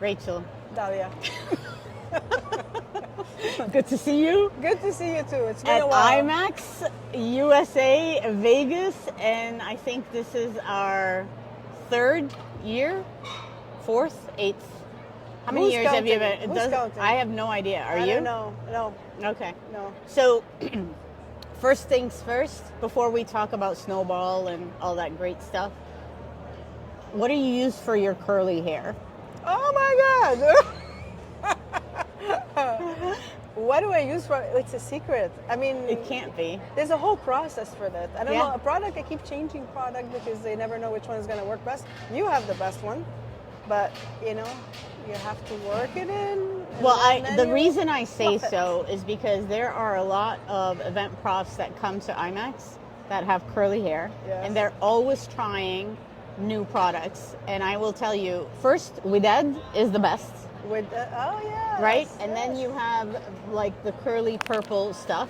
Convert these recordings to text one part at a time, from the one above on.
Rachel. Dahlia. Good to see you. Good to see you too. It's been At a while. IMEX USA Vegas, and I think this is our third year, fourth, eighth. How many Who's years have you counting? been? Who's counting? I have no idea. Are I you? don't know. No. Okay. No. So, first things first, before we talk about Snöball and all that great stuff, what do you use for your curly hair? Oh my God. What do I use for? It's a secret. I mean, It can't be. there's a whole process for that. I don't Yeah. know. A product, I keep changing product because they never know which one is going to work best. You have the best one, but you know, you have to work it in. and Well, then the you reason I say fluff it. so is because there are a lot of event profs that come to IMEX that have curly hair, Yes. and they're always trying new products. And I will tell you, first, Wided is the best, With oh yeah. right? And then you have like the curly purple stuff.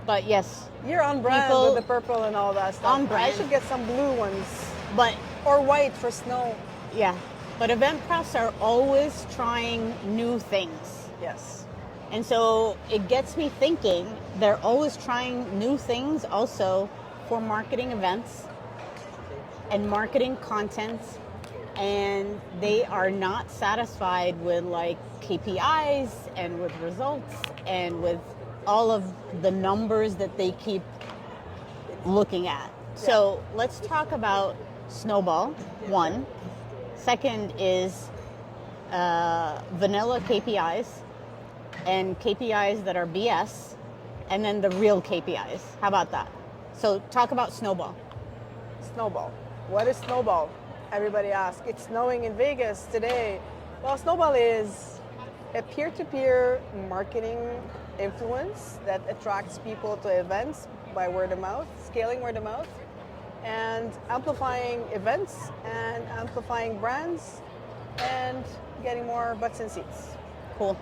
But yes, You're on brand people- with the purple and all that stuff. On brand. I should get some blue ones but or white for snow. yeah, but event profs are always trying new things. Yes. And so it gets me thinking, they're always trying new things also for marketing events and marketing content, and they are not satisfied with like KPIs and with results and with all of the numbers that they keep looking at. So let's talk about Snöball, one. Second is vanilla KPIs and KPIs that are BS, and then the real KPIs. How about that? So talk about Snöball. Snöball. What is Snöball? Everybody asks. It's snowing in Vegas today. Well, Snöball is a peer-to-peer marketing influence that attracts people to events by word of mouth, scaling word of mouth, and amplifying events and amplifying brands and getting more butts and seats. Cool.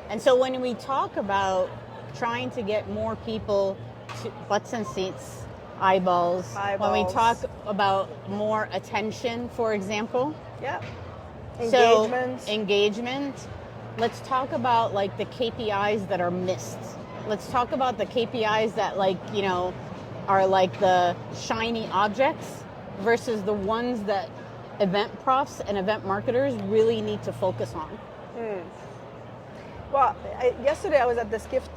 And so when we talk about trying to get more people to butts and seats, eyeballs, when we Eyeballs. talk about more attention, for example, Yeah. so Engagement. engagement, let's talk about like the KPIs that are missed. Let's talk about the KPIs that like, you know, are like the shiny objects versus the ones that event profs and event marketers really need to focus on. Well, yesterday I was at this gift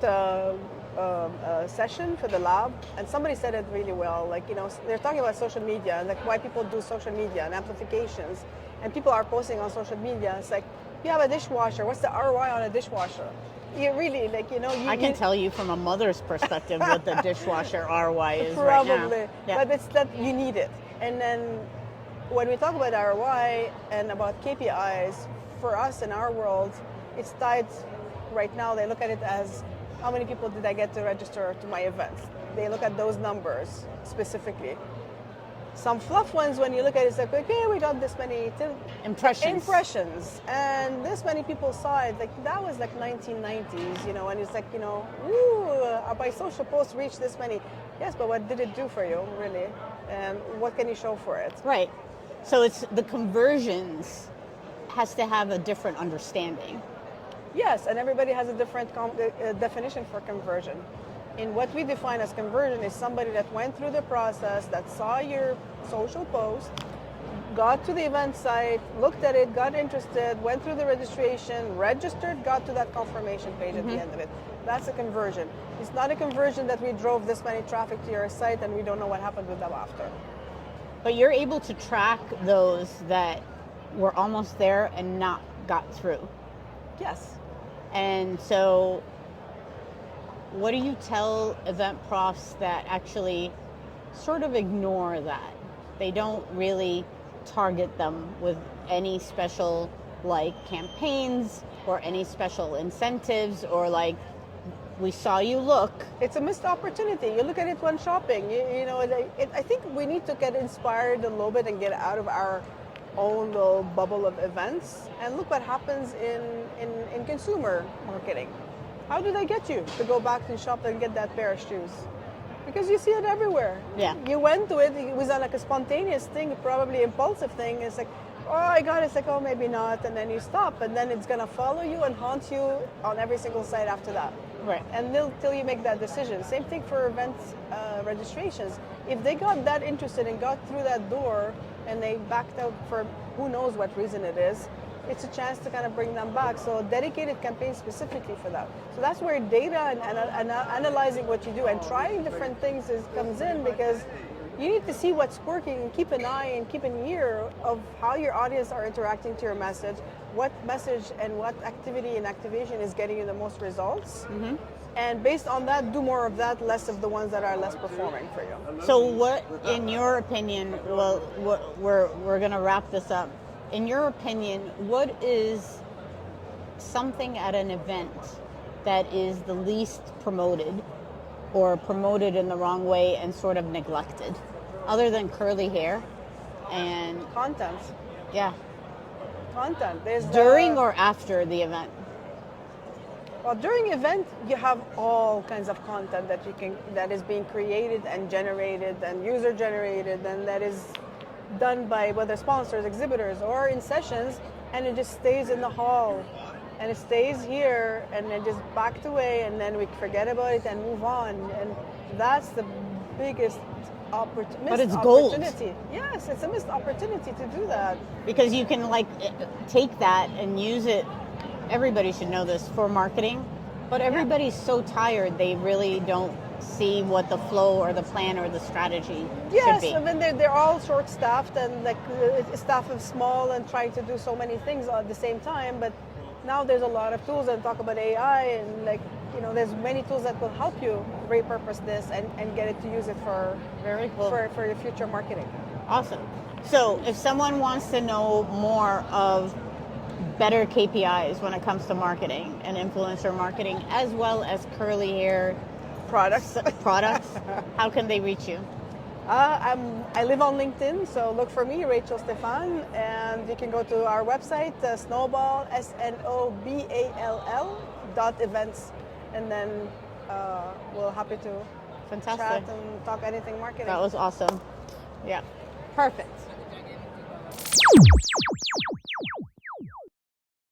session for the lab, and somebody said it really well. Like, you know, they're talking about social media and like why people do social media and amplifications, and people are posting on social media. It's like, you have a dishwasher. What's the ROI on a dishwasher? You really, like, you know, I can tell you from a mother's perspective what the dishwasher ROI is right now. probably, Yeah. but it's that you need it. And then when we talk about ROI and about KPIs, for us in our world, it's tied. Right now, they look at it as how many people did I get to register to my event. They look at those numbers specifically. Some fluff ones, when you look at it, it's like, okay, we got this many impressions, and this many people saw it. Like, that was like 1990s, you know, and it's like, you know, ooh, my social post reached this many. Yes, but what did it do for you, really? And what can you show for it? Right. So it's the conversions has to have a different understanding. Yes, and everybody has a different definition for conversion. And what we define as conversion is somebody that went through the process, that saw your social post, got to the event site, looked at it, got interested, went through the registration, registered, got to that confirmation page at the end of it. That's a conversion. It's not a conversion that we drove this many traffic to your site and we don't know what happened with them after. But you're able to track those that were almost there and not got through. Yes. And so what do you tell event profs that actually sort of ignore that? They don't really target them with any special like campaigns or any special incentives or like, we saw you look. It's a missed opportunity. You look at it when shopping. You know, I think we need to get inspired a little bit and get out of our own little bubble of events and look what happens in consumer marketing. How do they get you to go back and shop and get that pair of shoes? Because you see it everywhere. Yeah. You went to it. It was like a spontaneous thing, probably impulsive thing. It's like, oh, I got it. It's like, oh, maybe not. And then you stop. And then it's going to follow you and haunt you on every single site after that. Right. And till you make that decision. Same thing for event registrations. If they got that interested and got through that door and they backed out for who knows what reason it is, it's a chance to kind of bring them back. So dedicated campaigns specifically for that. So that's where data and analyzing what you do and trying different things comes in, because you need to see what's working and keep an eye and keep an ear of how your audience are interacting to your message, what message and what activity and activation is getting you the most results. Mm-hmm. And based on that, do more of that, less of the ones that are less performing for you. So what, in your opinion, well, we're going to wrap this up. In your opinion, what is something at an event that is the least promoted or promoted in the wrong way and sort of neglected, other than curly hair and content? Yeah. Content. There's during or after the event? Well, during event, you have all kinds of content that is being created and generated and user generated, and that is done by whether sponsors, exhibitors, or in sessions, and it just stays in the hall, and it stays here, and it just backed away, and then we forget about it and move on, and that's the biggest but it's gold. Yes, it's a missed opportunity to do that. Because you can take that and use it. Everybody should know this for marketing, but everybody's so tired they really don't see what the flow or the plan or the strategy should be. Yes, I mean they're all short-staffed and staff is small and trying to do so many things at the same time. But now there's a lot of tools and talk about AI and there's many tools that will help you repurpose this and get it to use it for very cool for your future marketing. Awesome. So if someone wants to know more of better KPIs when it comes to marketing and influencer marketing, as well as curly hair products, how can they reach you? I live on LinkedIn, so look for me, Rachel Stephan, and you can go to our website, Snöball, SNOBALL.events, and then we're happy to chat and talk anything marketing. That was awesome. Yeah, perfect.